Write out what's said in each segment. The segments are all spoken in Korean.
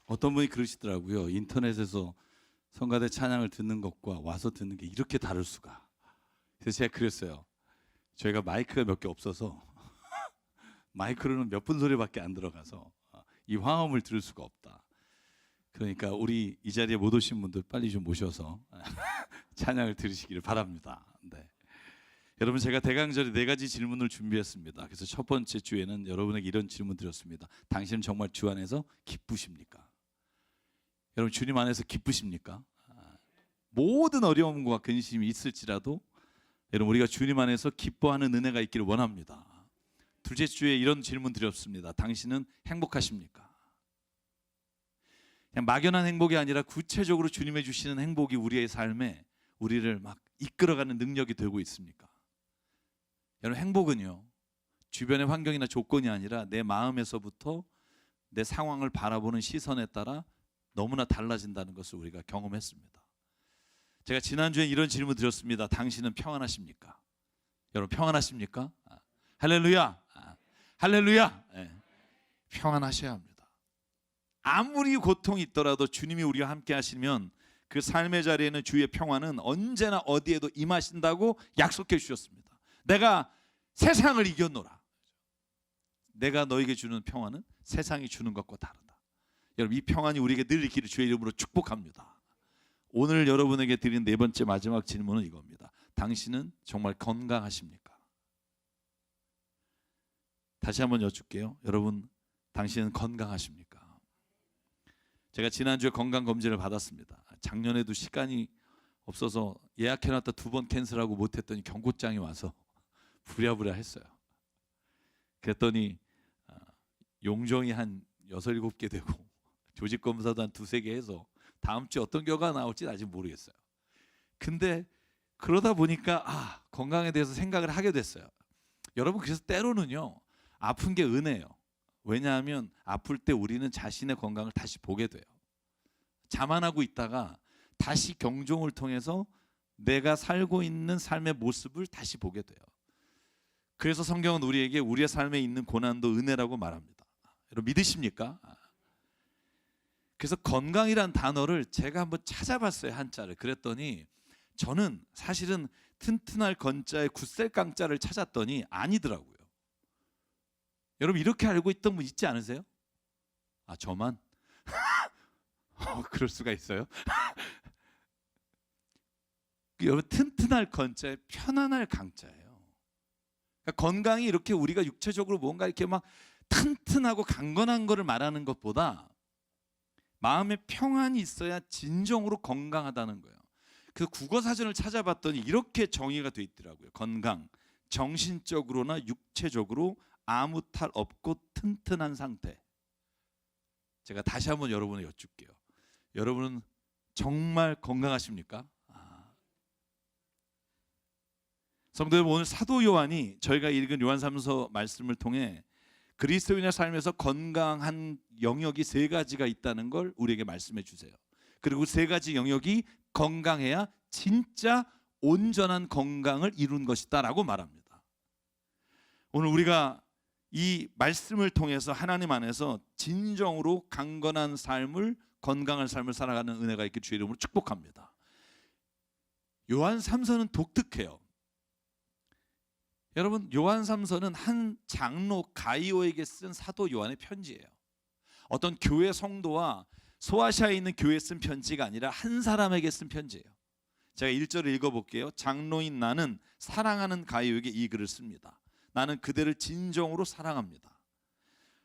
어떤 분이 그러시더라고요. 인터넷에서 성가대 찬양을 듣는 것과 와서 듣는 게 이렇게 다를 수가. 그래서 제가 그랬어요. 저희가 마이크가 몇 개 없어서 마이크로는 몇 분 소리밖에 안 들어가서 이 화음을 들을 수가 없다. 그러니까 우리 이 자리에 못 오신 분들 빨리 좀 모셔서 찬양을 들으시기를 바랍니다. 네. 여러분, 제가 대강절에 4가지 질문을 준비했습니다. 그래서 첫 번째 주에는 여러분에게 이런 질문 드렸습니다. 당신은 정말 주 안에서 기쁘십니까? 여러분, 주님 안에서 기쁘십니까? 모든 어려움과 근심이 있을지라도 여러분, 우리가 주님 안에서 기뻐하는 은혜가 있기를 원합니다. 둘째 주에 이런 질문 드렸습니다. 당신은 행복하십니까? 그냥 막연한 행복이 아니라 구체적으로 주님의 주시는 행복이 우리의 삶에 우리를 막 이끌어가는 능력이 되고 있습니까? 여러분, 행복은요, 주변의 환경이나 조건이 아니라 내 마음에서부터 내 상황을 바라보는 시선에 따라 너무나 달라진다는 것을 우리가 경험했습니다. 제가 지난주에 이런 질문 드렸습니다. 당신은 평안하십니까? 여러분, 평안하십니까? 할렐루야! 할렐루야! 네. 평안하셔야 합니다. 아무리 고통이 있더라도 주님이 우리와 함께 하시면 그 삶의 자리에는 주의 평안은 언제나 어디에도 임하신다고 약속해 주셨습니다. 내가 세상을 이겼노라. 내가 너에게 주는 평안은 세상이 주는 것과 다르다. 여러분, 이 평안이 우리에게 늘 있기를 주의 이름으로 축복합니다. 오늘 여러분에게 드린 4번째 마지막 질문은 이겁니다. 당신은 정말 건강하십니까? 다시 한번 여쭙게요. 여러분, 당신은 건강하십니까? 제가 지난주에 건강검진을 받았습니다. 작년에도 시간이 없어서 예약해놨다 2번 캔슬하고 못했더니 경고장이 와서 부랴부랴 했어요. 그랬더니 용종이 한 6, 7개 되고 조직검사도 한 2, 3개 해서 다음 주에 어떤 결과가 나올지 아직 모르겠어요. 근데 그러다 보니까 건강에 대해서 생각을 하게 됐어요. 여러분, 그래서 때로는요, 아픈 게 은혜예요. 왜냐하면 아플 때 우리는 자신의 건강을 다시 보게 돼요. 자만하고 있다가 다시 경종을 통해서 내가 살고 있는 삶의 모습을 다시 보게 돼요. 그래서 성경은 우리에게 우리의 삶에 있는 고난도 은혜라고 말합니다. 여러분, 믿으십니까? 그래서 건강이란 단어를 제가 한번 찾아봤어요, 한자를. 그랬더니 저는 사실은 튼튼할 건자에 굳셀 깡자를 찾았더니 아니더라고요. 여러분, 이렇게 알고 있던 분 있지 않으세요? 저만? 그럴 수가 있어요? 여러분, 튼튼할 건자에 편안할 강자예요. 그러니까 건강이 이렇게 우리가 육체적으로 뭔가 이렇게 막 튼튼하고 강건한 거를 말하는 것보다 마음에 평안이 있어야 진정으로 건강하다는 거예요. 그 국어사전을 찾아봤더니 이렇게 정의가 돼 있더라고요. 건강, 정신적으로나 육체적으로 아무 탈 없고 튼튼한 상태. 제가 다시 한번 여러분을 여쭙게요. 여러분은 정말 건강하십니까? 성도 여러분, 오늘 사도 요한이 저희가 읽은 요한3서 말씀을 통해 그리스도인의 삶에서 건강한 영역이 3가지가 있다는 걸 우리에게 말씀해 주세요. 그리고 3가지 영역이 건강해야 진짜 온전한 건강을 이룬 것이다 라고 말합니다. 오늘 우리가 이 말씀을 통해서 하나님 안에서 진정으로 강건한 삶을, 건강한 삶을 살아가는 은혜가 있기를 주의 이름으로 축복합니다. 요한3서는 독특해요. 여러분, 요한3서는 한 장로 가이오에게 쓴 사도 요한의 편지예요. 어떤 교회 성도와 소아시아에 있는 교회에 쓴 편지가 아니라 한 사람에게 쓴 편지예요. 제가 1절을 읽어볼게요. 장로인 나는 사랑하는 가이오에게 이 글을 씁니다. 나는 그대를 진정으로 사랑합니다.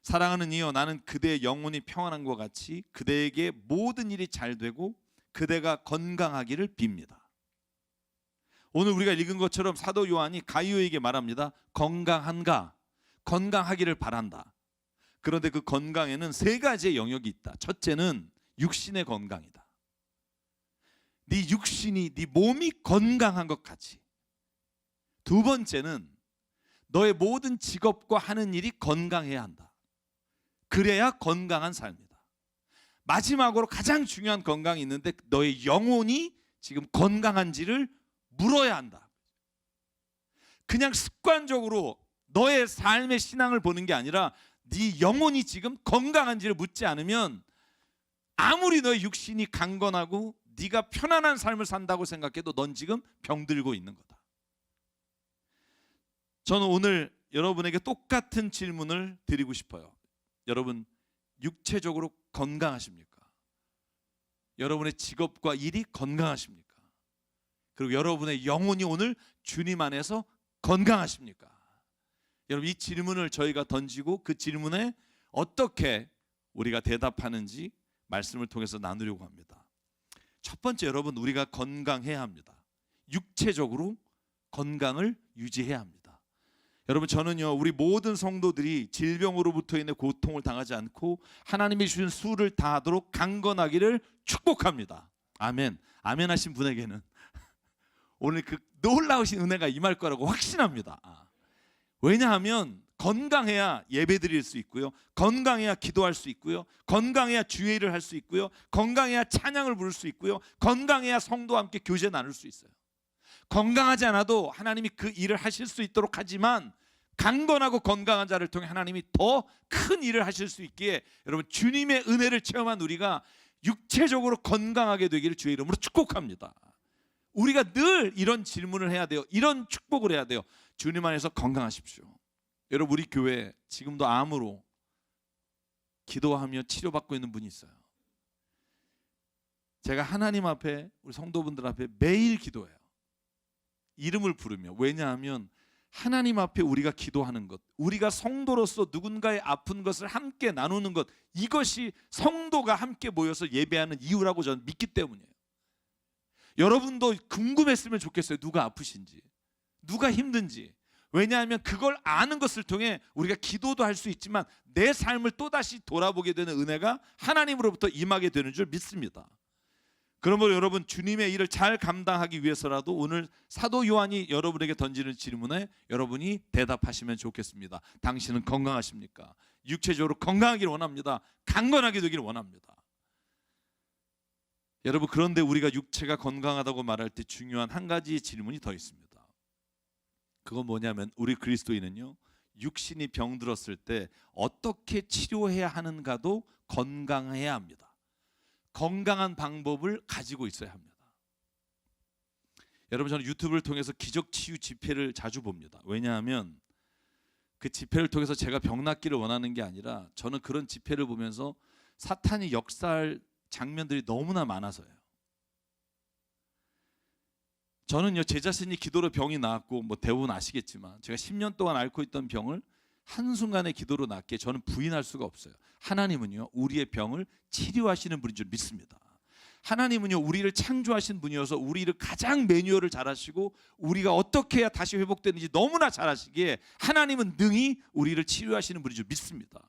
사랑하는 이여, 나는 그대의 영혼이 평안한 것 같이 그대에게 모든 일이 잘 되고 그대가 건강하기를 빕니다. 오늘 우리가 읽은 것처럼 사도 요한이 가이오에게 말합니다. 건강한가? 건강하기를 바란다. 그런데 그 건강에는 3가지의 영역이 있다. 첫째는 육신의 건강이다. 네 육신이, 네 몸이 건강한 것 같이. 2번째는 너의 모든 직업과 하는 일이 건강해야 한다. 그래야 건강한 삶이다. 마지막으로 가장 중요한 건강이 있는데 너의 영혼이 지금 건강한지를 물어야 한다. 그냥 습관적으로 너의 삶의 신앙을 보는 게 아니라 네 영혼이 지금 건강한지를 묻지 않으면 아무리 너의 육신이 강건하고 네가 편안한 삶을 산다고 생각해도 넌 지금 병들고 있는 거다. 저는 오늘 여러분에게 똑같은 질문을 드리고 싶어요. 여러분, 육체적으로 건강하십니까? 여러분의 직업과 일이 건강하십니까? 그리고 여러분의 영혼이 오늘 주님 안에서 건강하십니까? 여러분, 이 질문을 저희가 던지고 그 질문에 어떻게 우리가 대답하는지 말씀을 통해서 나누려고 합니다. 첫 번째, 여러분, 우리가 건강해야 합니다. 육체적으로 건강을 유지해야 합니다. 여러분, 저는요, 우리 모든 성도들이 질병으로부터 인해 고통을 당하지 않고 하나님이 주신 수를 다하도록 강건하기를 축복합니다. 아멘. 아멘 하신 분에게는 오늘 그 놀라우신 은혜가 임할 거라고 확신합니다. 왜냐하면 건강해야 예배 드릴 수 있고요, 건강해야 기도할 수 있고요, 건강해야 주의 일을 할 수 있고요, 건강해야 찬양을 부를 수 있고요, 건강해야 성도와 함께 교제 나눌 수 있어요. 건강하지 않아도 하나님이 그 일을 하실 수 있도록 하지만 강건하고 건강한 자를 통해 하나님이 더 큰 일을 하실 수 있기에 여러분, 주님의 은혜를 체험한 우리가 육체적으로 건강하게 되기를 주의 이름으로 축복합니다. 우리가 늘 이런 질문을 해야 돼요. 이런 축복을 해야 돼요. 주님 안에서 건강하십시오. 여러분, 우리 교회 지금도 암으로 기도하며 치료받고 있는 분이 있어요. 제가 하나님 앞에, 우리 성도분들 앞에 매일 기도해요. 이름을 부르며. 왜냐하면 하나님 앞에 우리가 기도하는 것, 우리가 성도로서 누군가의 아픈 것을 함께 나누는 것, 이것이 성도가 함께 모여서 예배하는 이유라고 저는 믿기 때문이에요. 여러분도 궁금했으면 좋겠어요. 누가 아프신지, 누가 힘든지. 왜냐하면 그걸 아는 것을 통해 우리가 기도도 할 수 있지만 내 삶을 또다시 돌아보게 되는 은혜가 하나님으로부터 임하게 되는 줄 믿습니다. 그러므로 여러분, 주님의 일을 잘 감당하기 위해서라도 오늘 사도 요한이 여러분에게 던지는 질문에 여러분이 대답하시면 좋겠습니다. 당신은 건강하십니까? 육체적으로 건강하기를 원합니다. 강건하게 되기를 원합니다. 여러분, 그런데 우리가 육체가 건강하다고 말할 때 중요한 한 가지 질문이 더 있습니다. 그건 뭐냐면, 우리 그리스도인은요, 육신이 병들었을 때 어떻게 치료해야 하는가도 건강해야 합니다. 건강한 방법을 가지고 있어야 합니다. 여러분, 저는 유튜브를 통해서 기적치유 집회를 자주 봅니다. 왜냐하면 그 집회를 통해서 제가 병 낫기를 원하는 게 아니라 저는 그런 집회를 보면서 사탄이 역사할 장면들이 너무나 많아서요. 저는요, 제 자신이 기도로 병이 나았고, 뭐 대부분 아시겠지만 제가 10년 동안 앓고 있던 병을 한순간에 기도로 낫게 저는 부인할 수가 없어요. 하나님은요, 우리의 병을 치료하시는 분인 줄 믿습니다. 하나님은요, 우리를 창조하신 분이어서 우리를 가장 매뉴얼을 잘 하시고 우리가 어떻게 해야 다시 회복되는지 너무나 잘 아시기에 하나님은 능히 우리를 치료하시는 분인 줄 믿습니다.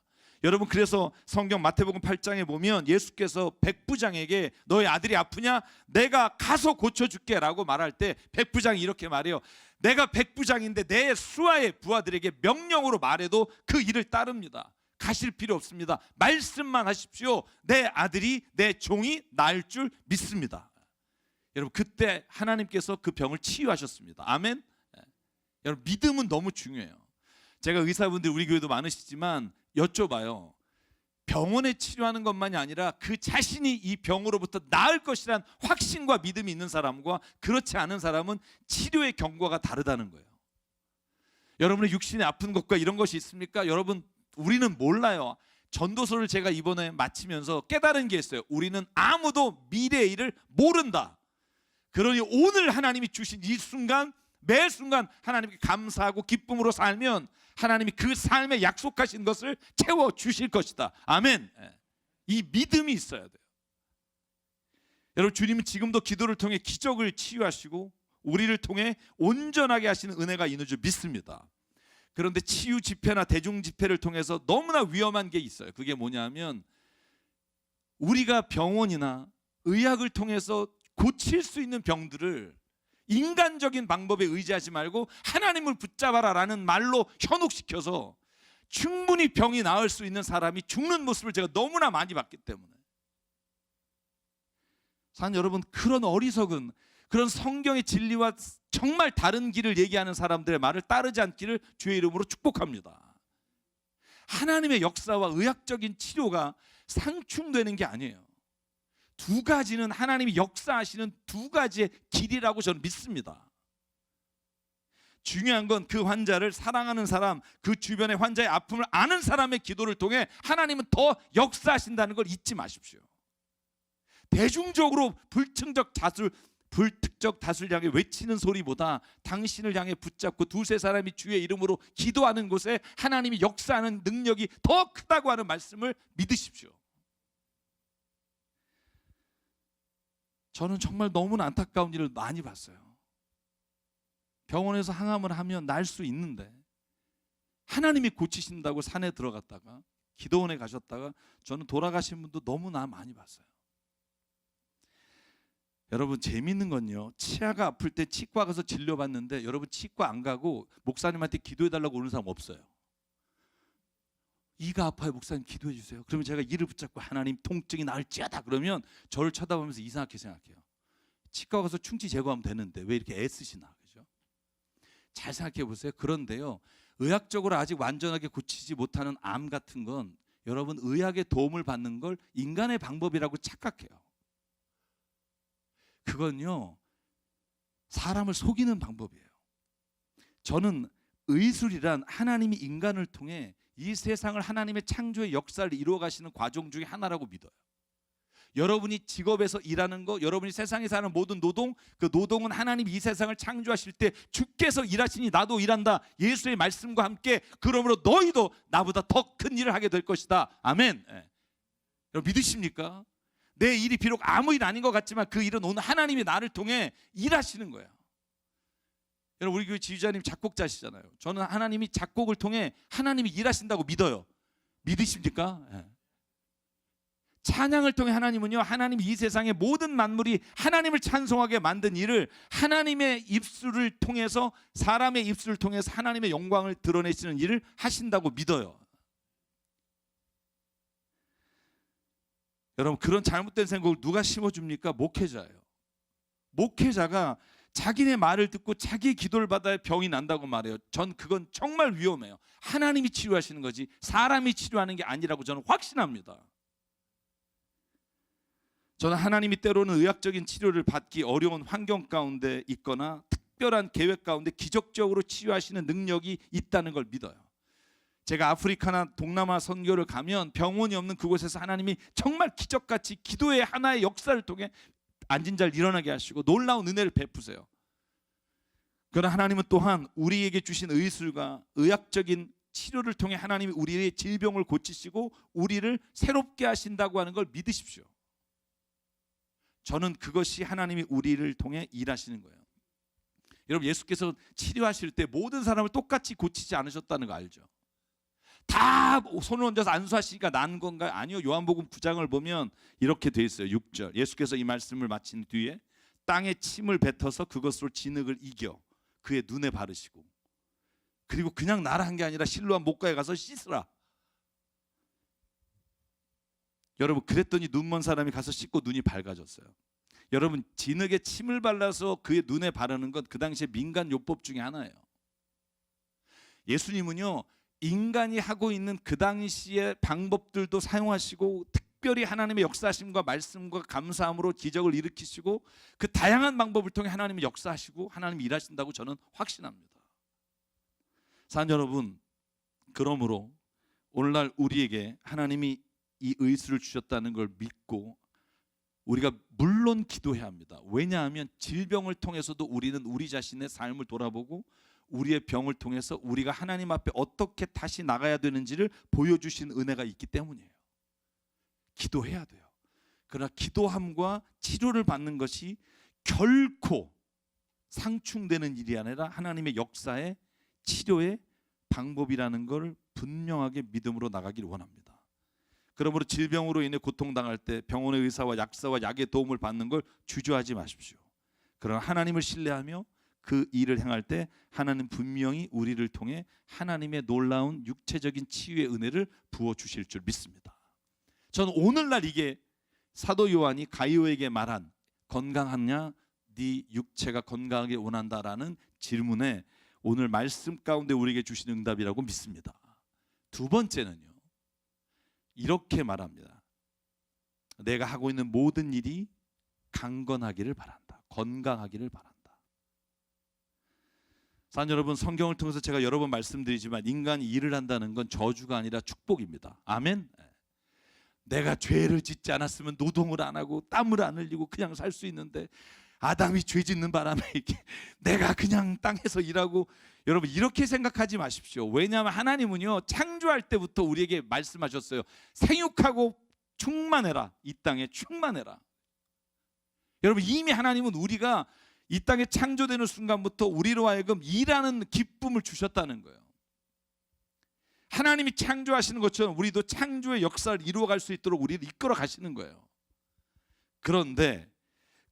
여러분, 그래서 성경 마태복음 8장에 보면 예수께서 백부장에게 너의 아들이 아프냐? 내가 가서 고쳐줄게 라고 말할 때 백부장이 이렇게 말해요. 내가 백부장인데 내 수하의 부하들에게 명령으로 말해도 그 일을 따릅니다. 가실 필요 없습니다. 말씀만 하십시오. 내 아들이, 내 종이 나을 줄 믿습니다. 여러분, 그때 하나님께서 그 병을 치유하셨습니다. 아멘. 여러분, 믿음은 너무 중요해요. 제가 의사분들 우리 교회도 많으시지만 여쭤봐요. 병원에 치료하는 것만이 아니라 그 자신이 이 병으로부터 나을 것이란 확신과 믿음이 있는 사람과 그렇지 않은 사람은 치료의 경과가 다르다는 거예요. 여러분의 육신에 아픈 것과 이런 것이 있습니까? 여러분, 우리는 몰라요. 전도서를 제가 이번에 마치면서 깨달은 게 있어요. 우리는 아무도 미래의 일을 모른다. 그러니 오늘 하나님이 주신 이 순간, 매 순간 하나님께 감사하고 기쁨으로 살면 하나님이 그 삶에 약속하신 것을 채워주실 것이다. 아멘. 이 믿음이 있어야 돼요. 여러분, 주님은 지금도 기도를 통해 기적을 치유하시고 우리를 통해 온전하게 하시는 은혜가 있는 줄 믿습니다. 그런데 치유 집회나 대중 집회를 통해서 너무나 위험한 게 있어요. 그게 뭐냐면, 우리가 병원이나 의학을 통해서 고칠 수 있는 병들을 인간적인 방법에 의지하지 말고 하나님을 붙잡아라라는 말로 현혹시켜서 충분히 병이 나을 수 있는 사람이 죽는 모습을 제가 너무나 많이 봤기 때문에, 사는 여러분, 그런 어리석은, 그런 성경의 진리와 정말 다른 길을 얘기하는 사람들의 말을 따르지 않기를 주의 이름으로 축복합니다. 하나님의 역사와 의학적인 치료가 상충되는 게 아니에요. 두 가지는 하나님이 역사하시는 두 가지의 길이라고 저는 믿습니다. 중요한 건 그 환자를 사랑하는 사람, 그 주변의 환자의 아픔을 아는 사람의 기도를 통해 하나님은 더 역사하신다는 걸 잊지 마십시오. 대중적으로 불특정 다수를 향해 외치는 소리보다 당신을 향해 붙잡고 두세 사람이 주의 이름으로 기도하는 곳에 하나님이 역사하는 능력이 더 크다고 하는 말씀을 믿으십시오. 저는 정말 너무나 안타까운 일을 많이 봤어요. 병원에서 항암을 하면 날 수 있는데 하나님이 고치신다고 산에 들어갔다가 기도원에 가셨다가 저는 돌아가신 분도 너무나 많이 봤어요. 여러분, 재미있는 건요, 치아가 아플 때 치과 가서 진료받는데 여러분 치과 안 가고 목사님한테 기도해달라고 오는 사람 없어요. 이가 아파요, 목사님 기도해 주세요. 그러면 제가 이를 붙잡고 하나님 통증이 나을지어다 그러면 저를 쳐다보면서 이상하게 생각해요. 치과 가서 충치 제거하면 되는데 왜 이렇게 애쓰시나. 그죠? 잘 생각해 보세요. 그런데요, 의학적으로 아직 완전하게 고치지 못하는 암 같은 건 여러분 의학의 도움을 받는 걸 인간의 방법이라고 착각해요. 그건요, 사람을 속이는 방법이에요. 저는 의술이란 하나님이 인간을 통해 이 세상을 하나님의 창조의 역사를 이루어 가시는 과정 중에 하나라고 믿어요. 여러분이 직업에서 일하는 거, 여러분이 세상에 사는 모든 노동, 그 노동은 하나님이 이 세상을 창조하실 때 주께서 일하시니 나도 일한다, 예수의 말씀과 함께 그러므로 너희도 나보다 더 큰 일을 하게 될 것이다. 아멘. 여러분 믿으십니까? 내 일이 비록 아무 일 아닌 것 같지만 그 일은 오늘 하나님이 나를 통해 일하시는 거예요. 여러분, 우리 교회 지휘자님 작곡자시잖아요. 저는 하나님이 작곡을 통해 하나님이 일하신다고 믿어요. 믿으십니까? 네. 찬양을 통해 하나님은요, 하나님이 이 세상의 모든 만물이 하나님을 찬송하게 만든 일을 하나님의 입술을 통해서, 사람의 입술을 통해서 하나님의 영광을 드러내시는 일을 하신다고 믿어요. 여러분, 그런 잘못된 생각을 누가 심어줍니까? 목회자예요. 목회자가 자기네 말을 듣고 자기 기도를 받아야 병이 난다고 말해요. 전 그건 정말 위험해요. 하나님이 치료하시는 거지 사람이 치료하는 게 아니라고 저는 확신합니다. 저는 하나님이 때로는 의학적인 치료를 받기 어려운 환경 가운데 있거나 특별한 계획 가운데 기적적으로 치유하시는 능력이 있다는 걸 믿어요. 제가 아프리카나 동남아 선교를 가면 병원이 없는 그곳에서 하나님이 정말 기적같이 기도의 하나의 역사를 통해 앉은 자를 일어나게 하시고 놀라운 은혜를 베푸세요. 그러나 하나님은 또한 우리에게 주신 의술과 의학적인 치료를 통해 하나님이 우리의 질병을 고치시고 우리를 새롭게 하신다고 하는 걸 믿으십시오. 저는 그것이 하나님이 우리를 통해 일하시는 거예요. 여러분, 예수께서 치료하실 때 모든 사람을 똑같이 고치지 않으셨다는 거 알죠? 다 손을 얹어서 안수하시니까 난 건가요? 아니요. 요한복음 9장을 보면 이렇게 돼 있어요. 6절. 예수께서 이 말씀을 마친 뒤에 땅에 침을 뱉어서 그것으로 진흙을 이겨 그의 눈에 바르시고, 그리고 그냥 나라 한 게 아니라 실로암 목가에 가서 씻으라. 여러분, 그랬더니 눈먼 사람이 가서 씻고 눈이 밝아졌어요. 여러분, 진흙에 침을 발라서 그의 눈에 바르는 건 그 당시에 민간 요법 중에 하나예요. 예수님은요, 인간이 하고 있는 그 당시의 방법들도 사용하시고 특별히 하나님의 역사하심과 말씀과 감사함으로 기적을 일으키시고 그 다양한 방법을 통해 하나님이 역사하시고 하나님이 일하신다고 저는 확신합니다. 사랑 여러분, 그러므로 오늘날 우리에게 하나님이 이 의술을 주셨다는 걸 믿고 우리가 물론 기도해야 합니다. 왜냐하면 질병을 통해서도 우리는 우리 자신의 삶을 돌아보고 우리의 병을 통해서 우리가 하나님 앞에 어떻게 다시 나가야 되는지를 보여주신 은혜가 있기 때문이에요. 기도해야 돼요. 그러나 기도함과 치료를 받는 것이 결코 상충되는 일이 아니라 하나님의 역사의 치료의 방법이라는 걸 분명하게 믿음으로 나가길 원합니다. 그러므로 질병으로 인해 고통당할 때 병원의 의사와 약사와 약의 도움을 받는 걸 주저하지 마십시오. 그러나 하나님을 신뢰하며 그 일을 행할 때 하나님 분명히 우리를 통해 하나님의 놀라운 육체적인 치유의 은혜를 부어주실 줄 믿습니다. 저는 오늘날 이게 사도 요한이 가이오에게 말한 건강하냐, 네 육체가 건강하게 원한다라는 질문에 오늘 말씀 가운데 우리에게 주신 응답이라고 믿습니다. 두 번째는요, 이렇게 말합니다. 내가 하고 있는 모든 일이 강건하기를 바란다. 건강하기를 바란다. 사랑 여러분, 성경을 통해서 제가 여러 번 말씀드리지만 인간이 일을 한다는 건 저주가 아니라 축복입니다. 아멘. 내가 죄를 짓지 않았으면 노동을 안 하고 땀을 안 흘리고 그냥 살 수 있는데 아담이 죄 짓는 바람에 내가 그냥 땅에서 일하고, 여러분 이렇게 생각하지 마십시오. 왜냐하면 하나님은요, 창조할 때부터 우리에게 말씀하셨어요. 생육하고 충만해라. 이 땅에 충만해라. 여러분 이미 하나님은 우리가 이 땅에 창조되는 순간부터 우리로 하여금 일하는 기쁨을 주셨다는 거예요. 하나님이 창조하시는 것처럼 우리도 창조의 역사를 이루어갈 수 있도록 우리를 이끌어 가시는 거예요. 그런데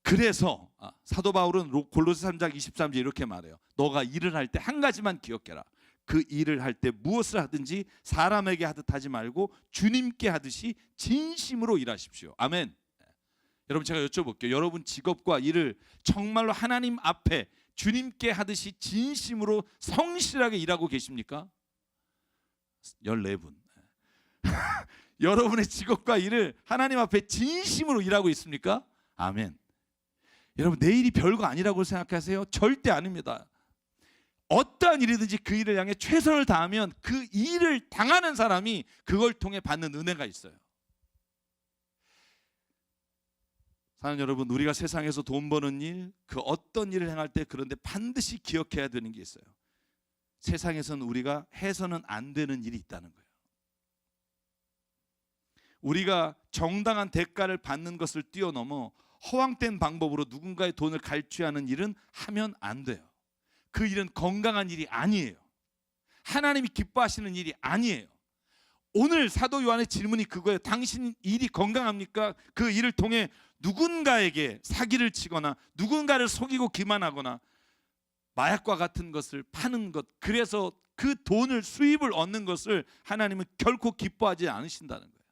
그래서 사도 바울은 골로새 3장 23절 이렇게 말해요. 너가 일을 할 때 한 가지만 기억해라. 그 일을 할 때 무엇을 하든지 사람에게 하듯 하지 말고 주님께 하듯이 진심으로 일하십시오. 아멘. 여러분 제가 여쭤볼게요. 여러분 직업과 일을 정말로 하나님 앞에 주님께 하듯이 진심으로 성실하게 일하고 계십니까? 14분. 여러분의 직업과 일을 하나님 앞에 진심으로 일하고 있습니까? 아멘. 여러분 내 일이 별거 아니라고 생각하세요? 절대 아닙니다. 어떠한 일이든지 그 일을 향해 최선을 다하면 그 일을 당하는 사람이 그걸 통해 받는 은혜가 있어요. 사랑하는 여러분, 우리가 세상에서 돈 버는 일, 그 어떤 일을 행할 때 그런데 반드시 기억해야 되는 게 있어요. 세상에서는 우리가 해서는 안 되는 일이 있다는 거예요. 우리가 정당한 대가를 받는 것을 뛰어넘어 허황된 방법으로 누군가의 돈을 갈취하는 일은 하면 안 돼요. 그 일은 건강한 일이 아니에요. 하나님이 기뻐하시는 일이 아니에요. 오늘 사도 요한의 질문이 그거예요. 당신 일이 건강합니까? 그 일을 통해 누군가에게 사기를 치거나 누군가를 속이고 기만하거나 마약과 같은 것을 파는 것, 그래서 그 돈을 수입을 얻는 것을 하나님은 결코 기뻐하지 않으신다는 거예요.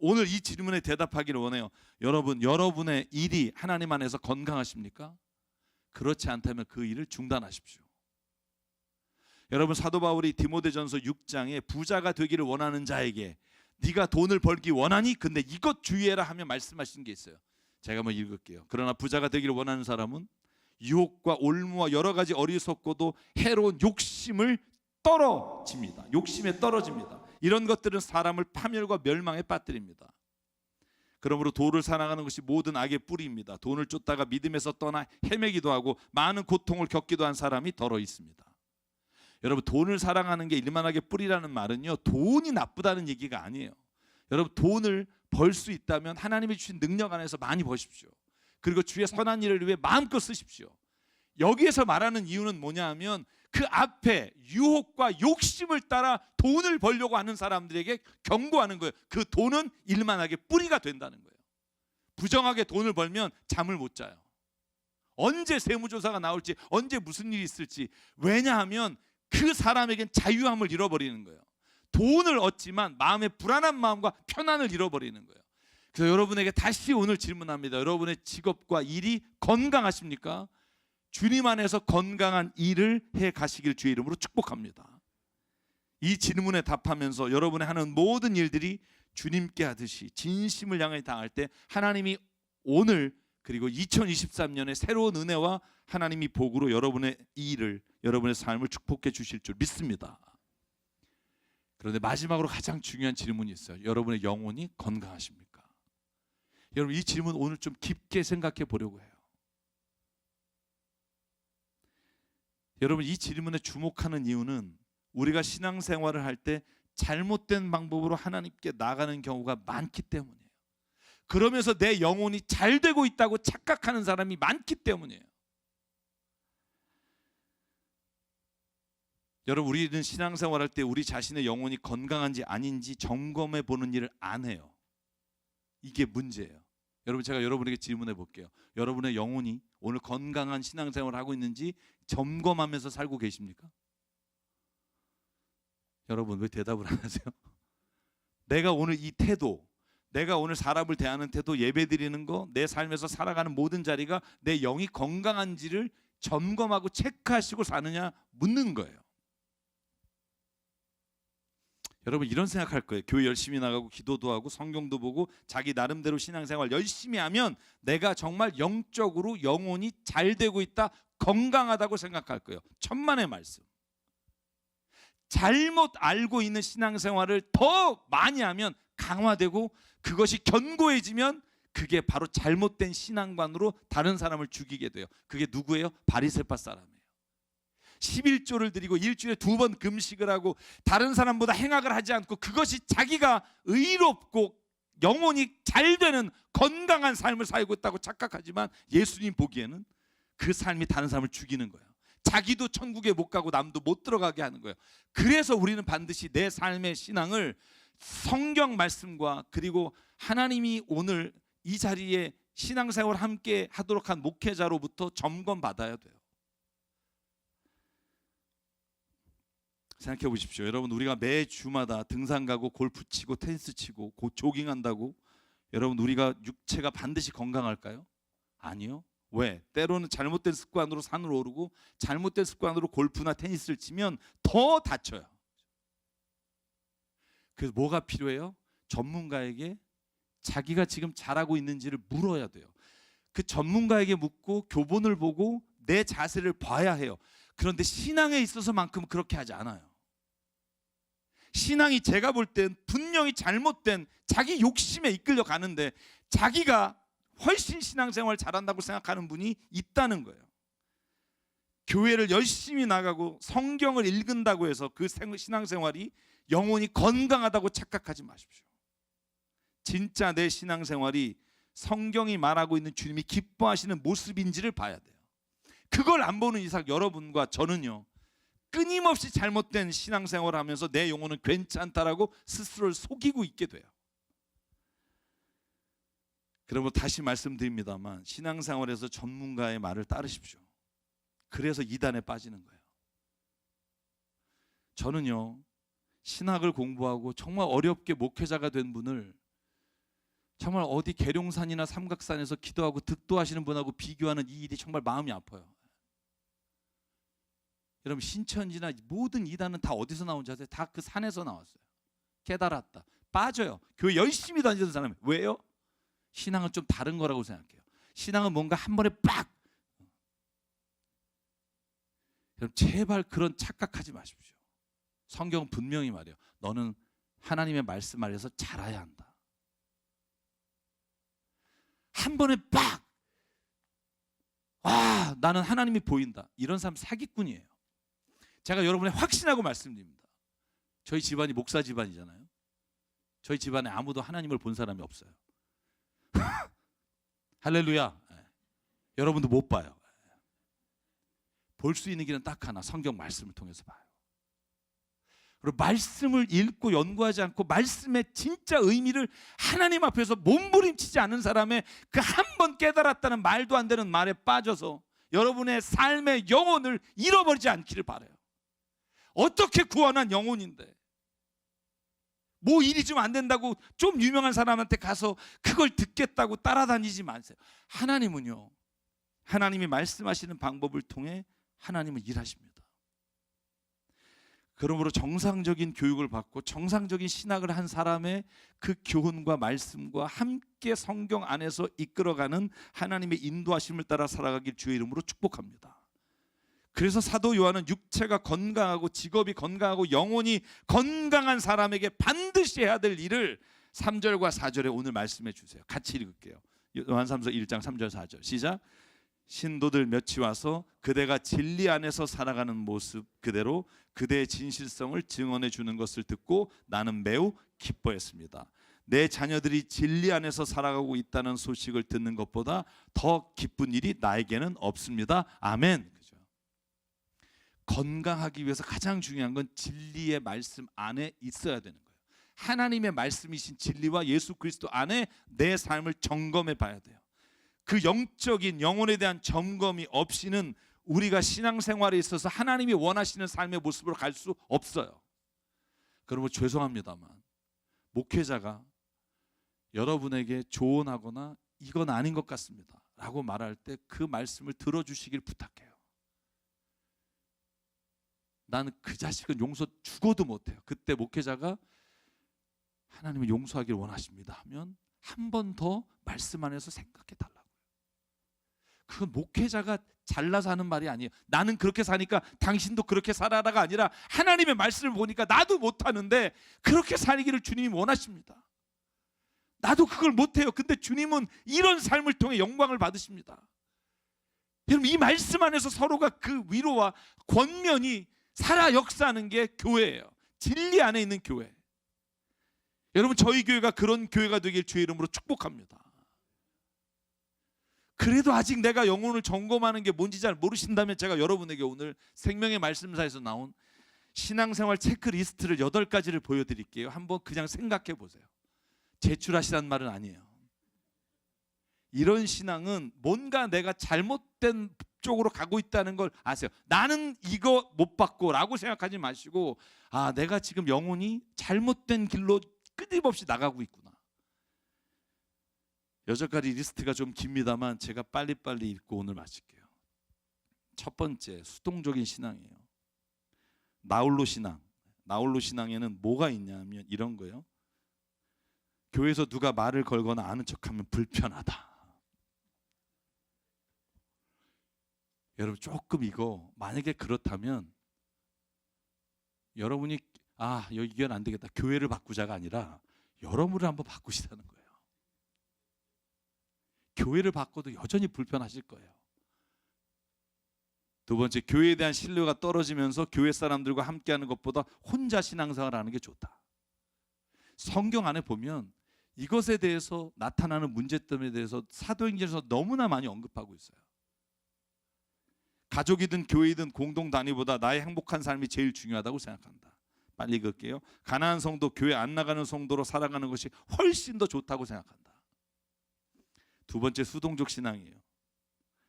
오늘 이 질문에 대답하기를 원해요. 여러분, 여러분의 일이 하나님 안에서 건강하십니까? 그렇지 않다면 그 일을 중단하십시오. 여러분 사도 바울이 디모데전서 6장에 부자가 되기를 원하는 자에게 네가 돈을 벌기 원하니? 근데 이것 주의해라 하며 말씀하신 게 있어요. 제가 한번 읽을게요. 그러나 부자가 되기를 원하는 사람은 유혹과 올무와 여러 가지 어리석고도 해로운 욕심을 떨어집니다. 욕심에 떨어집니다. 이런 것들은 사람을 파멸과 멸망에 빠뜨립니다. 그러므로 도를 사랑하는 것이 모든 악의 뿌리입니다. 돈을 쫓다가 믿음에서 떠나 헤매기도 하고 많은 고통을 겪기도 한 사람이 더러 있습니다. 여러분 돈을 사랑하는 게 일만하게 뿌리라는 말은요, 돈이 나쁘다는 얘기가 아니에요. 여러분 돈을 벌 수 있다면 하나님이 주신 능력 안에서 많이 버십시오. 그리고 주의 선한 일을 위해 마음껏 쓰십시오. 여기에서 말하는 이유는 뭐냐 하면 그 앞에 유혹과 욕심을 따라 돈을 벌려고 하는 사람들에게 경고하는 거예요. 그 돈은 일만하게 뿌리가 된다는 거예요. 부정하게 돈을 벌면 잠을 못 자요. 언제 세무조사가 나올지, 언제 무슨 일이 있을지. 왜냐하면 그 사람에겐 자유함을 잃어버리는 거예요. 돈을 얻지만 마음의 불안한 마음과 편안을 잃어버리는 거예요. 그래서 여러분에게 다시 오늘 질문합니다. 여러분의 직업과 일이 건강하십니까? 주님 안에서 건강한 일을 해 가시길 주의 이름으로 축복합니다. 이 질문에 답하면서 여러분의 하는 모든 일들이 주님께 하듯이 진심을 향해 당할 때 하나님이 오늘 그리고 2023년에 새로운 은혜와 하나님이 복으로 여러분의 일을, 여러분의 삶을 축복해 주실 줄 믿습니다. 그런데 마지막으로 가장 중요한 질문이 있어요. 여러분의 영혼이 건강하십니까? 여러분 이 질문 오늘 좀 깊게 생각해 보려고 해요. 여러분 이 질문에 주목하는 이유는 우리가 신앙생활을 할 때 잘못된 방법으로 하나님께 나가는 경우가 많기 때문이에요. 그러면서 내 영혼이 잘 되고 있다고 착각하는 사람이 많기 때문이에요. 여러분 우리는 신앙생활할 때 우리 자신의 영혼이 건강한지 아닌지 점검해 보는 일을 안 해요. 이게 문제예요. 여러분 제가 여러분에게 질문해 볼게요. 여러분의 영혼이 오늘 건강한 신앙생활을 하고 있는지 점검하면서 살고 계십니까? 여러분 왜 대답을 안 하세요? 내가 오늘 이 태도, 내가 오늘 사람을 대하는 태도, 예배 드리는 거, 내 삶에서 살아가는 모든 자리가 내 영이 건강한지를 점검하고 체크하시고 사느냐 묻는 거예요. 여러분 이런 생각할 거예요. 교회 열심히 나가고 기도도 하고 성경도 보고 자기 나름대로 신앙생활 열심히 하면 내가 정말 영적으로 영혼이 잘 되고 있다, 건강하다고 생각할 거예요. 천만의 말씀. 잘못 알고 있는 신앙생활을 더 많이 하면 강화되고 그것이 견고해지면 그게 바로 잘못된 신앙관으로 다른 사람을 죽이게 돼요. 그게 누구예요? 바리새파 사람이에요. 11조를 드리고 일주일에 2번 금식을 하고 다른 사람보다 행악을 하지 않고 그것이 자기가 의롭고 영혼이 잘 되는 건강한 삶을 살고 있다고 착각하지만 예수님 보기에는 그 삶이 다른 사람을 죽이는 거예요. 자기도 천국에 못 가고 남도 못 들어가게 하는 거예요. 그래서 우리는 반드시 내 삶의 신앙을 성경 말씀과 그리고 하나님이 오늘 이 자리에 신앙생활 함께 하도록 한 목회자로부터 점검받아야 돼요. 생각해 보십시오. 여러분 우리가 매 주마다 등산 가고 골프 치고 테니스 치고 조깅한다고 여러분 우리가 육체가 반드시 건강할까요? 아니요. 왜? 때로는 잘못된 습관으로 산을 오르고 잘못된 습관으로 골프나 테니스를 치면 더 다쳐요. 그래서 뭐가 필요해요? 전문가에게 자기가 지금 잘하고 있는지를 물어야 돼요. 그 전문가에게 묻고 교본을 보고 내 자세를 봐야 해요. 그런데 신앙에 있어서만큼 그렇게 하지 않아요. 신앙이 제가 볼 땐 분명히 잘못된 자기 욕심에 이끌려 가는데 자기가 훨씬 신앙생활 잘한다고 생각하는 분이 있다는 거예요. 교회를 열심히 나가고 성경을 읽는다고 해서 그 신앙생활이 영혼이 건강하다고 착각하지 마십시오. 진짜 내 신앙생활이 성경이 말하고 있는 주님이 기뻐하시는 모습인지를 봐야 돼요. 그걸 안 보는 이상 여러분과 저는요 끊임없이 잘못된 신앙생활을 하면서 내 영혼은 괜찮다라고 스스로를 속이고 있게 돼요. 그러면 다시 말씀드립니다만 신앙생활에서 전문가의 말을 따르십시오. 그래서 이단에 빠지는 거예요. 저는요 신학을 공부하고 정말 어렵게 목회자가 된 분을 정말 어디 계룡산이나 삼각산에서 기도하고 득도하시는 분하고 비교하는 이 일이 정말 마음이 아파요. 여러분 신천지나 모든 이단은 다 어디서 나온지 아세요? 다 그 산에서 나왔어요. 깨달았다. 빠져요. 교회 열심히 다니던 사람이. 왜요? 신앙은 좀 다른 거라고 생각해요. 신앙은 뭔가 한 번에 빡. 여러분 제발 그런 착각하지 마십시오. 성경은 분명히 말해요. 너는 하나님의 말씀 아래서 자라야 한다. 한 번에 빡. 와, 나는 하나님이 보인다. 이런 사람 사기꾼이에요. 제가 여러분의 확신하고 말씀드립니다. 저희 집안이 목사 집안이잖아요. 저희 집안에 아무도 하나님을 본 사람이 없어요. 할렐루야. 여러분도 못 봐요. 볼 수 있는 길은 딱 하나, 성경 말씀을 통해서 봐요. 그리고 말씀을 읽고 연구하지 않고 말씀의 진짜 의미를 하나님 앞에서 몸부림치지 않은 사람의 그 한 번 깨달았다는 말도 안 되는 말에 빠져서 여러분의 삶의 영혼을 잃어버리지 않기를 바라요. 어떻게 구원한 영혼인데 뭐 일이 좀 안 된다고 좀 유명한 사람한테 가서 그걸 듣겠다고 따라다니지 마세요. 하나님은요 하나님이 말씀하시는 방법을 통해 하나님은 일하십니다. 그러므로 정상적인 교육을 받고 정상적인 신학을 한 사람의 그 교훈과 말씀과 함께 성경 안에서 이끌어가는 하나님의 인도하심을 따라 살아가길 주의 이름으로 축복합니다. 그래서 사도 요한은 육체가 건강하고 직업이 건강하고 영혼이 건강한 사람에게 반드시 해야 될 일을 3절과 4절에 오늘 말씀해 주세요. 같이 읽을게요. 요한삼서 1장 3절 4절 시작. 신도들 몇이 와서 그대가 진리 안에서 살아가는 모습 그대로 그대의 진실성을 증언해 주는 것을 듣고 나는 매우 기뻐했습니다. 내 자녀들이 진리 안에서 살아가고 있다는 소식을 듣는 것보다 더 기쁜 일이 나에게는 없습니다. 아멘. 그죠? 건강하기 위해서 가장 중요한 건 진리의 말씀 안에 있어야 되는 거예요. 하나님의 말씀이신 진리와 예수 그리스도 안에 내 삶을 점검해 봐야 돼요. 그 영적인 영혼에 대한 점검이 없이는 우리가 신앙생활에 있어서 하나님이 원하시는 삶의 모습으로 갈 수 없어요. 그러면 죄송합니다만 목회자가 여러분에게 조언하거나 이건 아닌 것 같습니다 라고 말할 때 그 말씀을 들어주시길 부탁해요. 나는 그 자식은 용서 죽어도 못해요. 그때 목회자가 하나님은 용서하기를 원하십니다 하면 한 번 더 말씀 안에서 생각해 달라고요. 그건 목회자가 잘나서 하는 말이 아니에요. 나는 그렇게 사니까 당신도 그렇게 살아라가 아니라 하나님의 말씀을 보니까 나도 못하는데 그렇게 살기를 주님이 원하십니다. 나도 그걸 못해요. 근데 주님은 이런 삶을 통해 영광을 받으십니다. 여러분, 이 말씀 안에서 서로가 그 위로와 권면이 살아 역사하는 게 교회예요. 진리 안에 있는 교회. 여러분, 저희 교회가 그런 교회가 되길 주의 이름으로 축복합니다. 그래도 아직 내가 영혼을 점검하는 게 뭔지 잘 모르신다면 제가 여러분에게 오늘 생명의 말씀사에서 나온 신앙생활 체크리스트를 8가지를 보여드릴게요. 한번 그냥 생각해 보세요. 제출하시란 말은 아니에요. 이런 신앙은 뭔가 내가 잘못된 쪽으로 가고 있다는 걸 아세요. 나는 이거 못 받고 라고 생각하지 마시고, 아, 내가 지금 영혼이 잘못된 길로 끊임없이 나가고 있구나. 8가지 리스트가 좀 깁니다만 제가 빨리빨리 읽고 오늘 마칠게요. 첫 번째, 수동적인 신앙이에요. 나홀로 신앙. 나홀로 신앙에는 뭐가 있냐면 이런 거예요. 교회에서 누가 말을 걸거나 아는 척하면 불편하다. 여러분, 조금 이거 만약에 그렇다면 여러분이 이건 안 되겠다, 교회를 바꾸자가 아니라 여러분을 한번 바꾸시라는 거예요. 교회를 바꿔도 여전히 불편하실 거예요. 두 번째, 교회에 대한 신뢰가 떨어지면서 교회 사람들과 함께하는 것보다 혼자 신앙생활을 하는 게 좋다. 성경 안에 보면 이것에 대해서 나타나는 문제점에 대해서 사도행전에서 너무나 많이 언급하고 있어요. 가족이든 교회이든 공동 단위보다 나의 행복한 삶이 제일 중요하다고 생각한다. 빨리 읽을게요. 가난한 성도, 교회 안 나가는 성도로 살아가는 것이 훨씬 더 좋다고 생각한다. 두 번째, 수동적 신앙이에요.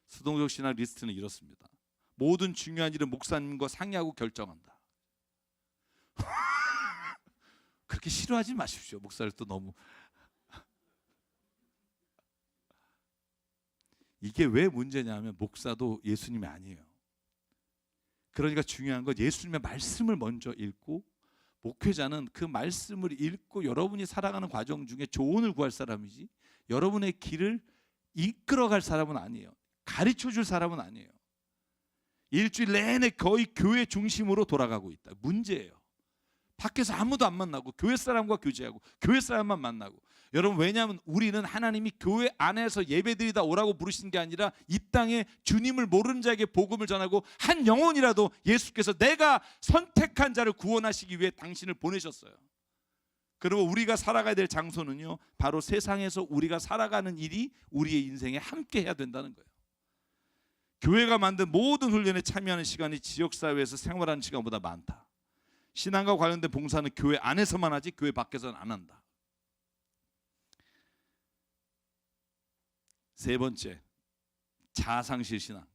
수동적 신앙 리스트는 이렇습니다. 모든 중요한 일은 목사님과 상의하고 결정한다. 그렇게 싫어하지 마십시오. 목사를 또 너무. 이게 왜 문제냐면 목사도 예수님이 아니에요. 그러니까 중요한 건 예수님의 말씀을 먼저 읽고, 목회자는 그 말씀을 읽고 여러분이 살아가는 과정 중에 조언을 구할 사람이지 여러분의 길을 이끌어갈 사람은 아니에요. 가르쳐줄 사람은 아니에요. 일주일 내내 거의 교회 중심으로 돌아가고 있다. 문제예요. 밖에서 아무도 안 만나고 교회 사람과 교제하고 교회 사람만 만나고. 여러분, 왜냐하면 우리는 하나님이 교회 안에서 예배드리다 오라고 부르신 게 아니라 이 땅에 주님을 모르는 자에게 복음을 전하고 한 영혼이라도 예수께서 내가 선택한 자를 구원하시기 위해 당신을 보내셨어요. 그리고 우리가 살아가야 될 장소는요, 바로 세상에서 우리가 살아가는 일이 우리의 인생에 함께 해야 된다는 거예요. 교회가 만든 모든 훈련에 참여하는 시간이 지역사회에서 생활하는 시간보다 많다. 신앙과 관련된 봉사는 교회 안에서만 하지 교회 밖에서는 안 한다. 세 번째, 자아상실 신앙.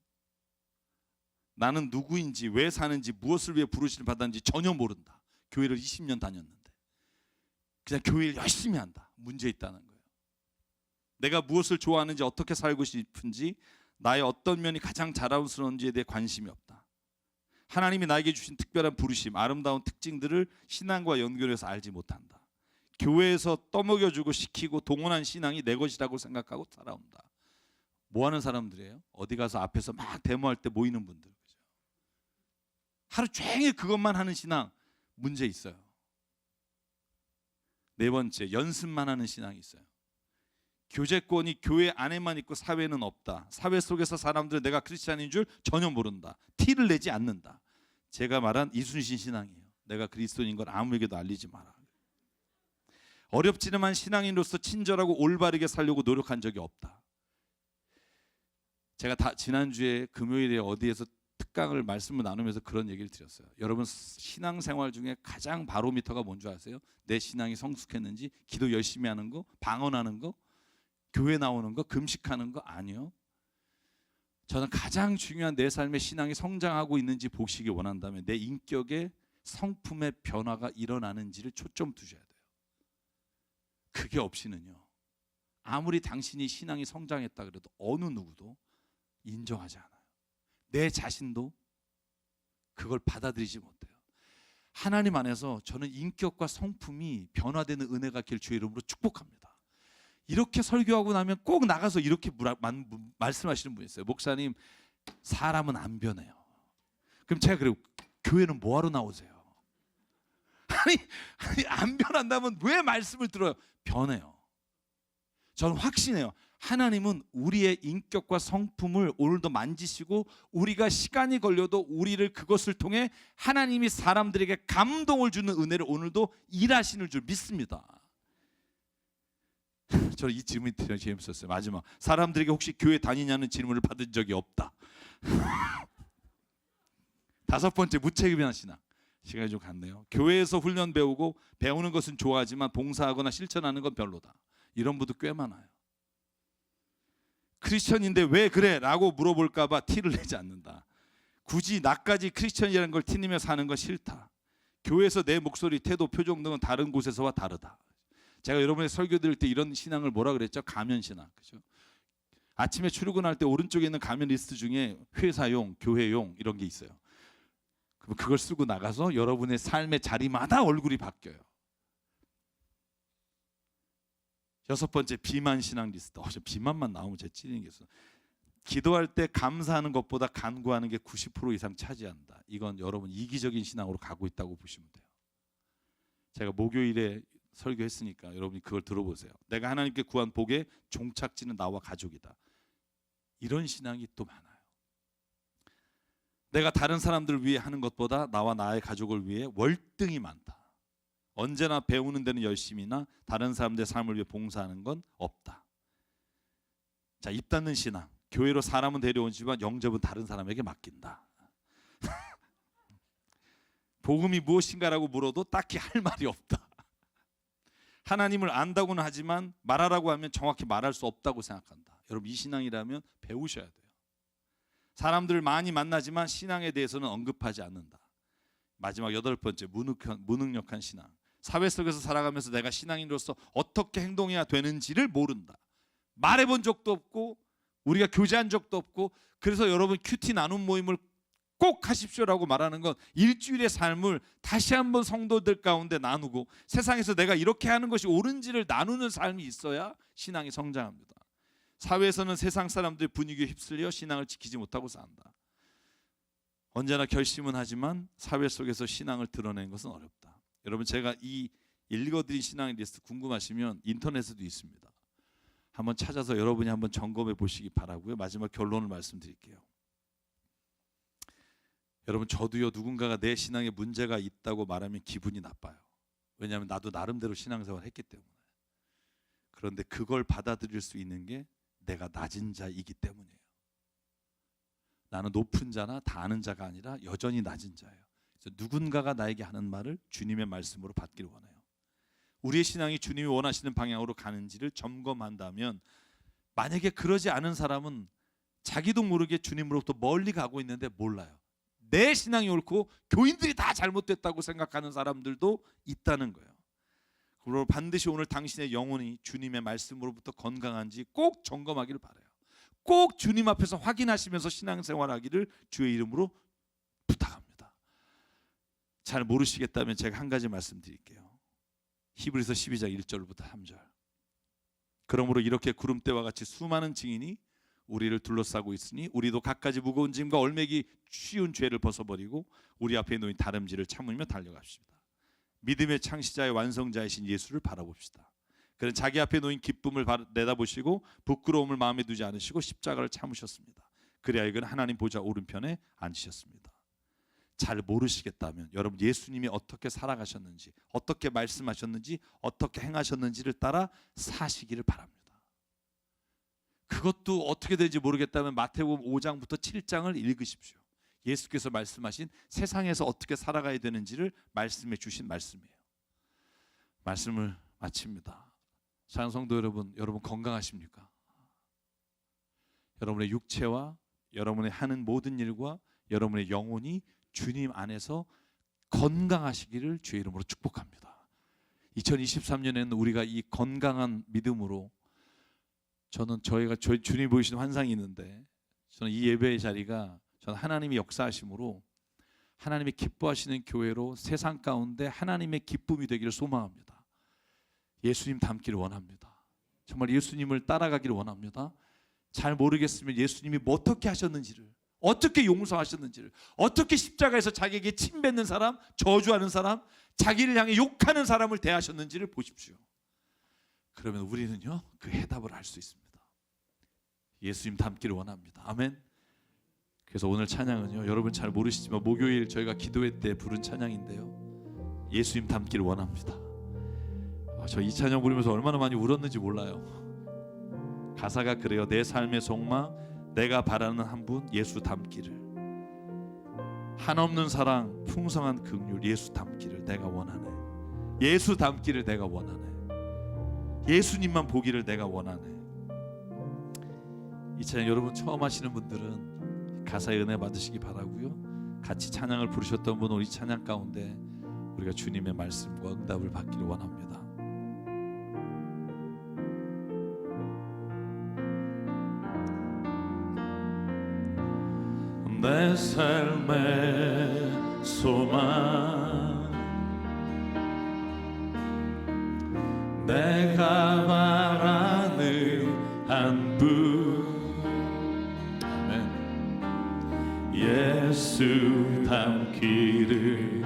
나는 누구인지, 왜 사는지, 무엇을 위해 부르심을 받았는지 전혀 모른다. 교회를 20년 다녔는데 그냥 교회를 열심히 한다. 문제 있다는 거예요. 내가 무엇을 좋아하는지, 어떻게 살고 싶은지, 나의 어떤 면이 가장 자랑스러운지에 대해 관심이 없다. 하나님이 나에게 주신 특별한 부르심, 아름다운 특징들을 신앙과 연결해서 알지 못한다. 교회에서 떠먹여주고 시키고 동원한 신앙이 내 것이라고 생각하고 살아온다. 뭐 하는 사람들이에요? 어디 가서 앞에서 막 데모할 때 모이는 분들. 하루 종일 그것만 하는 신앙, 문제 있어요. 네 번째, 연습만 하는 신앙이 있어요. 교제권이 교회 안에만 있고 사회는 없다. 사회 속에서 사람들은 내가 크리스찬인 줄 전혀 모른다. 티를 내지 않는다. 제가 말한 이순신 신앙이에요. 내가 그리스도인인 걸 아무에게도 알리지 마라. 어렵지만 신앙인으로서 친절하고 올바르게 살려고 노력한 적이 없다. 제가 지난주에 금요일에 어디에서 특강을 말씀을 나누면서 그런 얘기를 드렸어요. 여러분, 신앙생활 중에 가장 바로미터가 뭔지 아세요? 내 신앙이 성숙했는지, 기도 열심히 하는 거, 방언하는 거, 교회 나오는 거, 금식하는 거 아니요. 저는 가장 중요한 내 삶의 신앙이 성장하고 있는지 보시기 원한다면 내 인격의 성품의 변화가 일어나는지를 초점 두셔야 돼요. 그게 없이는요, 아무리 당신이 신앙이 성장했다 그래도 어느 누구도 인정하지 않아요. 내 자신도 그걸 받아들이지 못해요. 하나님 안에서 저는 인격과 성품이 변화되는 은혜가 길 주의 이름으로 축복합니다. 이렇게 설교하고 나면 꼭 나가서 이렇게 말씀하시는 분이 있어요. 목사님, 사람은 안 변해요. 그럼 제가 그래요. 교회는 뭐하러 나오세요? 아니 안 변한다면 왜 말씀을 들어요? 변해요. 저는 확신해요. 하나님은 우리의 인격과 성품을 오늘도 만지시고 우리가 시간이 걸려도 우리를 그것을 통해 하나님이 사람들에게 감동을 주는 은혜를 오늘도 일하시는 줄 믿습니다. 저는 이 질문이 되게 재밌었어요. 마지막, 사람들에게 혹시 교회 다니냐는 질문을 받은 적이 없다. 다섯 번째, 무책임한 신앙. 시간이 좀 갔네요. 교회에서 훈련 배우고 배우는 것은 좋아하지만 봉사하거나 실천하는 건 별로다. 이런 분도 꽤 많아요. 크리스천인데 왜 그래? 라고 물어볼까 봐 티를 내지 않는다. 굳이 나까지 크리스천이라는 걸 티내며 사는 건 싫다. 교회에서 내 목소리, 태도, 표정 등은 다른 곳에서와 다르다. 제가 여러분의 설교 드릴 때 이런 신앙을 뭐라 그랬죠? 가면 신앙. 그죠? 아침에 출근할 때 오른쪽에 있는 가면 리스트 중에 회사용, 교회용 이런 게 있어요. 그걸 쓰고 나가서 여러분의 삶의 자리마다 얼굴이 바뀌어요. 여섯 번째, 비만 신앙 리스트. 비만만 나오면 제 찔리는 게 있어요. 기도할 때 감사하는 것보다 간구하는 게 90% 이상 차지한다. 이건 여러분 이기적인 신앙으로 가고 있다고 보시면 돼요. 제가 목요일에 설교했으니까 여러분이 그걸 들어보세요. 내가 하나님께 구한 복의 종착지는 나와 가족이다. 이런 신앙이 또 많아요. 내가 다른 사람들을 위해 하는 것보다 나와 나의 가족을 위해 월등히 많다. 언제나 배우는 데는 열심히나 다른 사람들의 삶을 위해 봉사하는 건 없다. 자, 입 닫는 신앙. 교회로 사람은 데려오지만 영접은 다른 사람에게 맡긴다. 복음이 무엇인가라고 물어도 딱히 할 말이 없다. 하나님을 안다고는 하지만 말하라고 하면 정확히 말할 수 없다고 생각한다. 여러분, 이 신앙이라면 배우셔야 돼요. 사람들을 많이 만나지만 신앙에 대해서는 언급하지 않는다. 마지막 여덟 번째, 무능력한 신앙. 사회 속에서 살아가면서 내가 신앙인으로서 어떻게 행동해야 되는지를 모른다. 말해본 적도 없고 우리가 교제한 적도 없고, 그래서 여러분 큐티 나눔 모임을 꼭 하십시오라고 말하는 건 일주일의 삶을 다시 한번 성도들 가운데 나누고 세상에서 내가 이렇게 하는 것이 옳은지를 나누는 삶이 있어야 신앙이 성장합니다. 사회에서는 세상 사람들의 분위기에 휩쓸려 신앙을 지키지 못하고 산다. 언제나 결심은 하지만 사회 속에서 신앙을 드러내는 것은 어렵다. 여러분, 제가 이 읽어드린 신앙의 리스트 궁금하시면 인터넷에도 있습니다. 한번 찾아서 여러분이 한번 점검해 보시기 바라고요. 마지막 결론을 말씀드릴게요. 여러분, 저도요, 누군가가 내 신앙에 문제가 있다고 말하면 기분이 나빠요. 왜냐하면 나도 나름대로 신앙생활을 했기 때문에. 그런데 그걸 받아들일 수 있는 게 내가 낮은 자이기 때문이에요. 나는 높은 자나 다 아는 자가 아니라 여전히 낮은 자예요. 그래서 누군가가 나에게 하는 말을 주님의 말씀으로 받기를 원해요. 우리의 신앙이 주님이 원하시는 방향으로 가는지를 점검한다면, 만약에 그러지 않은 사람은 자기도 모르게 주님으로부터 멀리 가고 있는데 몰라요. 내 신앙이 옳고 교인들이 다 잘못됐다고 생각하는 사람들도 있다는 거예요. 그리고 반드시 오늘 당신의 영혼이 주님의 말씀으로부터 건강한지 꼭 점검하기를 바라요. 꼭 주님 앞에서 확인하시면서 신앙생활하기를 주의 이름으로 부탁합니다. 잘 모르시겠다면 제가 한 가지 말씀드릴게요. 히브리서 12장 1절부터 3절. 그러므로 이렇게 구름대와 같이 수많은 증인이 우리를 둘러싸고 있으니 우리도 갖가지 무거운 짐과 얼매기 쉬운 죄를 벗어버리고 우리 앞에 놓인 다름질을 참으며 달려갑시다. 믿음의 창시자의 완성자이신 예수를 바라봅시다. 그는 자기 앞에 놓인 기쁨을 내다보시고 부끄러움을 마음에 두지 않으시고 십자가를 참으셨습니다. 그리하여 그는 하나님 보좌 오른편에 앉으셨습니다. 잘 모르시겠다면 여러분, 예수님이 어떻게 살아가셨는지, 어떻게 말씀하셨는지, 어떻게 행하셨는지를 따라 사시기를 바랍니다. 그것도 어떻게 되는지 모르겠다면 마태복음 5장부터 7장을 읽으십시오. 예수께서 말씀하신 세상에서 어떻게 살아가야 되는지를 말씀해 주신 말씀이에요. 말씀을 마칩니다. 사랑하는 성도 여러분, 여러분 건강하십니까? 여러분의 육체와 여러분의 하는 모든 일과 여러분의 영혼이 주님 안에서 건강하시기를 주의 이름으로 축복합니다. 2023년에는 우리가 이 건강한 믿음으로, 저는 저희가 주님 보이시는 환상이 있는데, 저는 이 예배의 자리가 저는 하나님이 역사하심으로 하나님이 기뻐하시는 교회로 세상 가운데 하나님의 기쁨이 되기를 소망합니다. 예수님 닮기를 원합니다. 정말 예수님을 따라가기를 원합니다. 잘 모르겠으면 예수님이 뭐 어떻게 하셨는지를, 어떻게 용서하셨는지를, 어떻게 십자가에서 자기에게 침 뱉는 사람, 저주하는 사람, 자기를 향해 욕하는 사람을 대하셨는지를 보십시오. 그러면 우리는요 그 해답을 알 수 있습니다. 예수님 닮기를 원합니다. 아멘. 그래서 오늘 찬양은요, 여러분 잘 모르시지만 목요일 저희가 기도회 때 부른 찬양인데요, 예수님 닮기를 원합니다. 저 이 찬양 부르면서 얼마나 많이 울었는지 몰라요. 가사가 그래요. 내 삶의 속망, 내가 바라는 한 분, 예수 닮기를. 한없는 사랑, 풍성한 긍휼, 예수 닮기를 내가 원하네. 예수 닮기를 내가 원하네. 예수님만 보기를 내가 원하네. 이 찬양 여러분 처음 하시는 분들은 가사의 은혜 받으시기 바라고요. 같이 찬양을 부르셨던 분은 우리 찬양 가운데 우리가 주님의 말씀과 응답을 받기를 원합니다. 내 삶의 소망, 내가 바라는 한 분, 예수 닮기를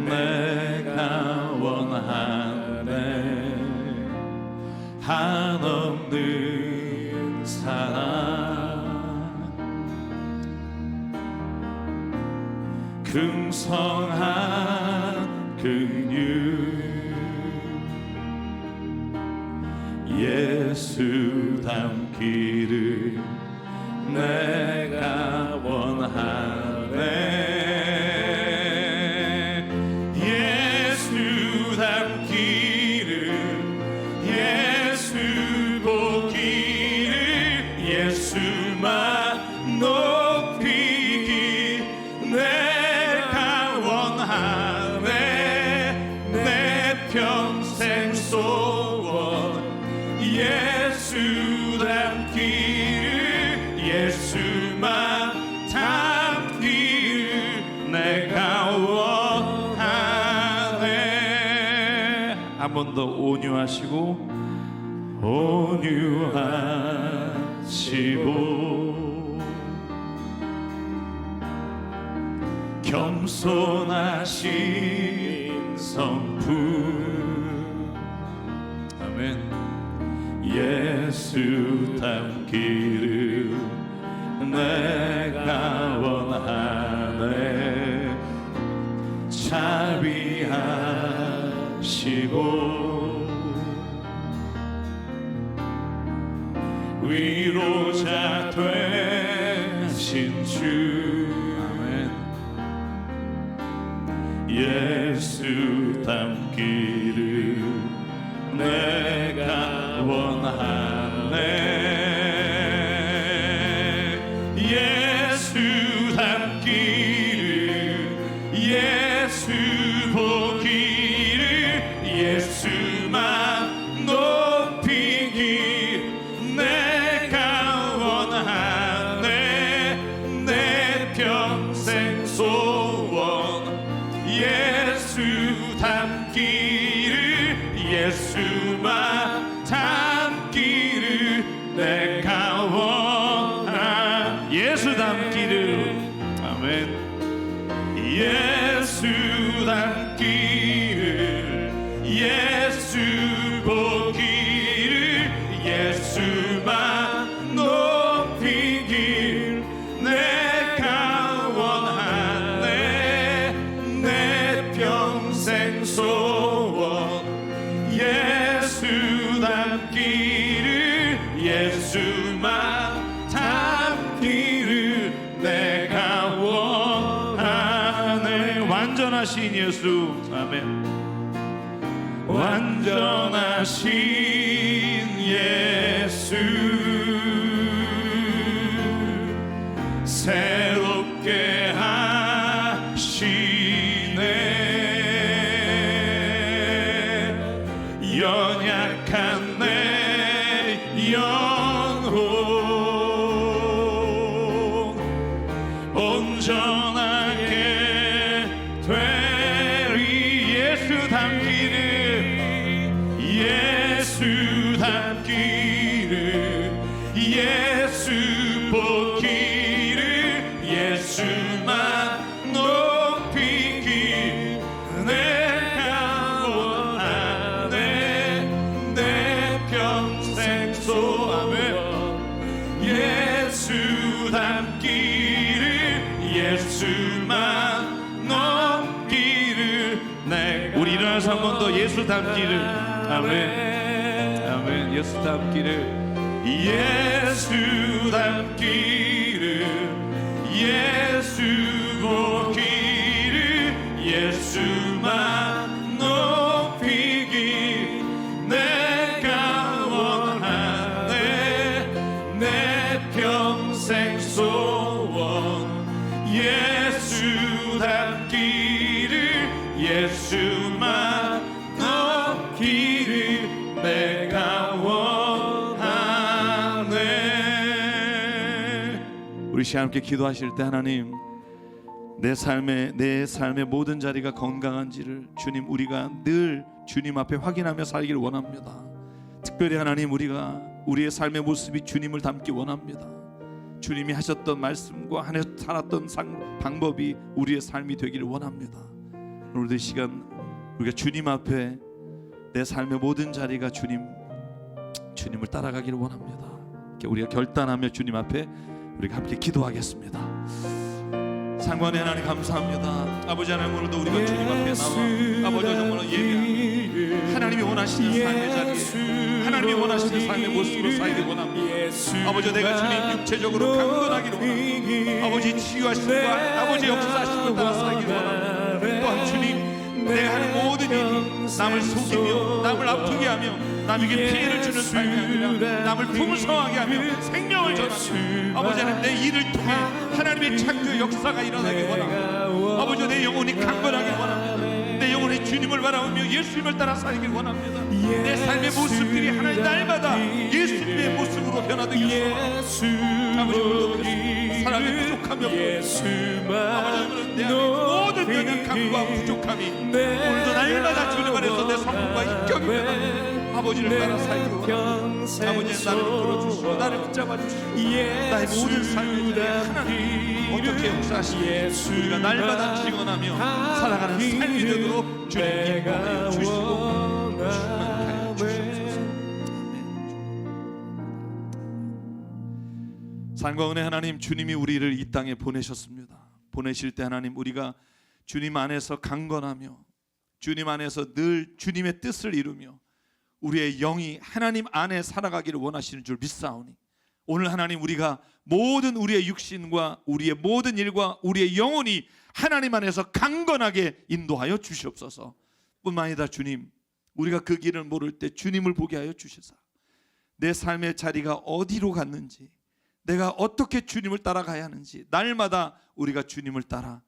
내가 원하네. 한없는 사랑, 긍성한 긍휼, 예수 닮기를 내가 원하네. 예수 닮기를, 예수 보기를, 예수만 높이기 내가 원하네. 내 평생 소원, 예수 닮기를, 예수만 닮기를 내가 원하네. 한 번 더 온유하시고, 온유하시고 겸손하신 성품, 아멘. 예수 닮기를 내가 원하네. 자비하시고 위로자 되신 주, 아멘. 예수 닮기를 내가 원하네. 예수 닮기를, 예수 보기를, 예수만 높이기 내가 원하네. 내 평생 소원, 예수 닮기를, 예수만 닮기를 내가 원하. 예수 닮기를, 아멘. 예수 닮기를, 예수 보기를, 예수만 높이길 내가 원하네. 내 평생 소원, 예수 닮기를, 예수만 닮기를 내가 원하네. 완전하신 예수, 아멘. 완전하신 예수, 새롭게 하시네. 연약한 내 영혼 온전하게 예수 보기를 예수만 높이길 내가 원하네 내 평생 소원 예수 닮기를 예수만 높기를 내가 우리 일어나서 한 번 더 예수 닮기를 아멘 아멘 예수 닮기를 예수 닮기를 예수 보기를 예수만 높이길 내가 원하네 내 평생 소원 예수 닮기를 예수만 높이를 내가 우리 시간 함께 기도하실 때 하나님 내 삶의 모든 자리가 건강한지를 주님 우리가 늘 주님 앞에 확인하며 살기를 원합니다. 특별히 하나님 우리가 우리의 삶의 모습이 주님을 닮기 원합니다. 주님이 하셨던 말씀과 살았던 방법이 우리의 삶이 되기를 원합니다. 오늘도 이 시간 우리가 주님 앞에 내 삶의 모든 자리가 주님을 따라가기를 원합니다. 우리가 결단하며 주님 앞에 우리가 함께 기도하겠습니다. 상관의 하나님 감사합니다. 아버지 하나님 오늘도 우리가 주님 앞에 나와 아버지 정말로 예배합니다. 하나님이 원하시는 삶의 자리에 하나님이 원하시는 삶의 모습으로 살기 원합니다. 아버지 내가 주님 육체적으로 강건하기를 원합니다. 아버지 치유하심과 아버지 역사하심을 따라 살기를 원합니다. 또한 주님 내가 하는 모든 일이 남을 속이며 남을 아프게 하며 남에게 피해를 주는 삶이 아니라 남을 풍성하게 하며 생명을 전하며 아버지 하나님 내 일을 통해 하나님의 창조의 역사가 일어나기 원합니다. 아버지 내 영혼이 강건하기 원합니다. 내 영혼이 주님을 바라보며 예수님을 따라 살기 원합니다. 내 삶의 모습들이 하나님 날마다 예수님의 모습으로 변화되기 원합니다. 아버지 오늘도 사람의 부족함이 없고 아버지 내 모든 연약함과 부족함이 오늘도 날마다 주님 안에서 내 성품과 인격이 변합니다. 아버지를 따라 살기 원합니다. 아버지 나를 이끌어주시고 나를 붙잡아 주시고 나의 모든 삶의 자리에 하나님 어떻게 역사하시고 우리가 날마다 증언하며 살아가는 삶이 되도록 주님 인도하여 주시고 주님만 주시옵소서. 산과 은혜 하나님 주님이 우리를 이 땅에 보내셨습니다. 보내실 때 하나님 우리가 주님 안에서 강건하며 주님 안에서 늘 주님의 뜻을 이루며 우리의 영이 하나님 안에 살아가기를 원하시는 줄 믿사오니 오늘 하나님 우리가 모든 우리의 육신과 우리의 모든 일과 우리의 영혼이 하나님 안에서 강건하게 인도하여 주시옵소서. 뿐만 아니라 주님 우리가 그 길을 모를 때 주님을 보게 하여 주시사 내 삶의 자리가 어디로 갔는지 내가 어떻게 주님을 따라가야 하는지 날마다 우리가 주님을 따라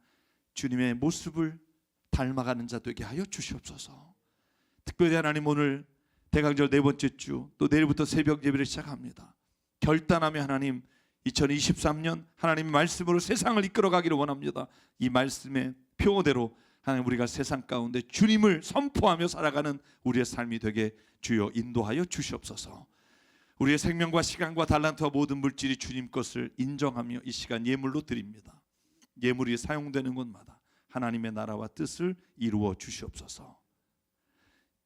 주님의 모습을 닮아가는 자 되게 하여 주시옵소서. 특별히 하나님 오늘 대강절 네 번째 주 또 내일부터 새벽 예배를 시작합니다. 결단하며 하나님 2023년 하나님의 말씀으로 세상을 이끌어가기를 원합니다. 이 말씀의 표어대로 하나님 우리가 세상 가운데 주님을 선포하며 살아가는 우리의 삶이 되게 주여 인도하여 주시옵소서. 우리의 생명과 시간과 달란트와 모든 물질이 주님 것을 인정하며 이 시간 예물로 드립니다. 예물이 사용되는 곳마다 하나님의 나라와 뜻을 이루어 주시옵소서.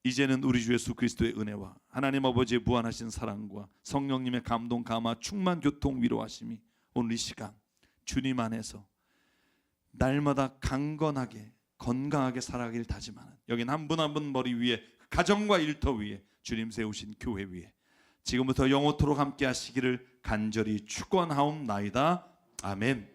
이제는 우리 주 예수 그리스도의 은혜와 하나님 아버지의 무한하신 사랑과 성령님의 감동 감화 충만 교통 위로하심이 오늘 이 시간 주님 안에서 날마다 강건하게 건강하게 살아가길 다짐하는 여긴 한 분 한 분 머리 위에 가정과 일터 위에 주님 세우신 교회 위에 지금부터 영원토록 함께 하시기를 간절히 축원하옵나이다. 아멘.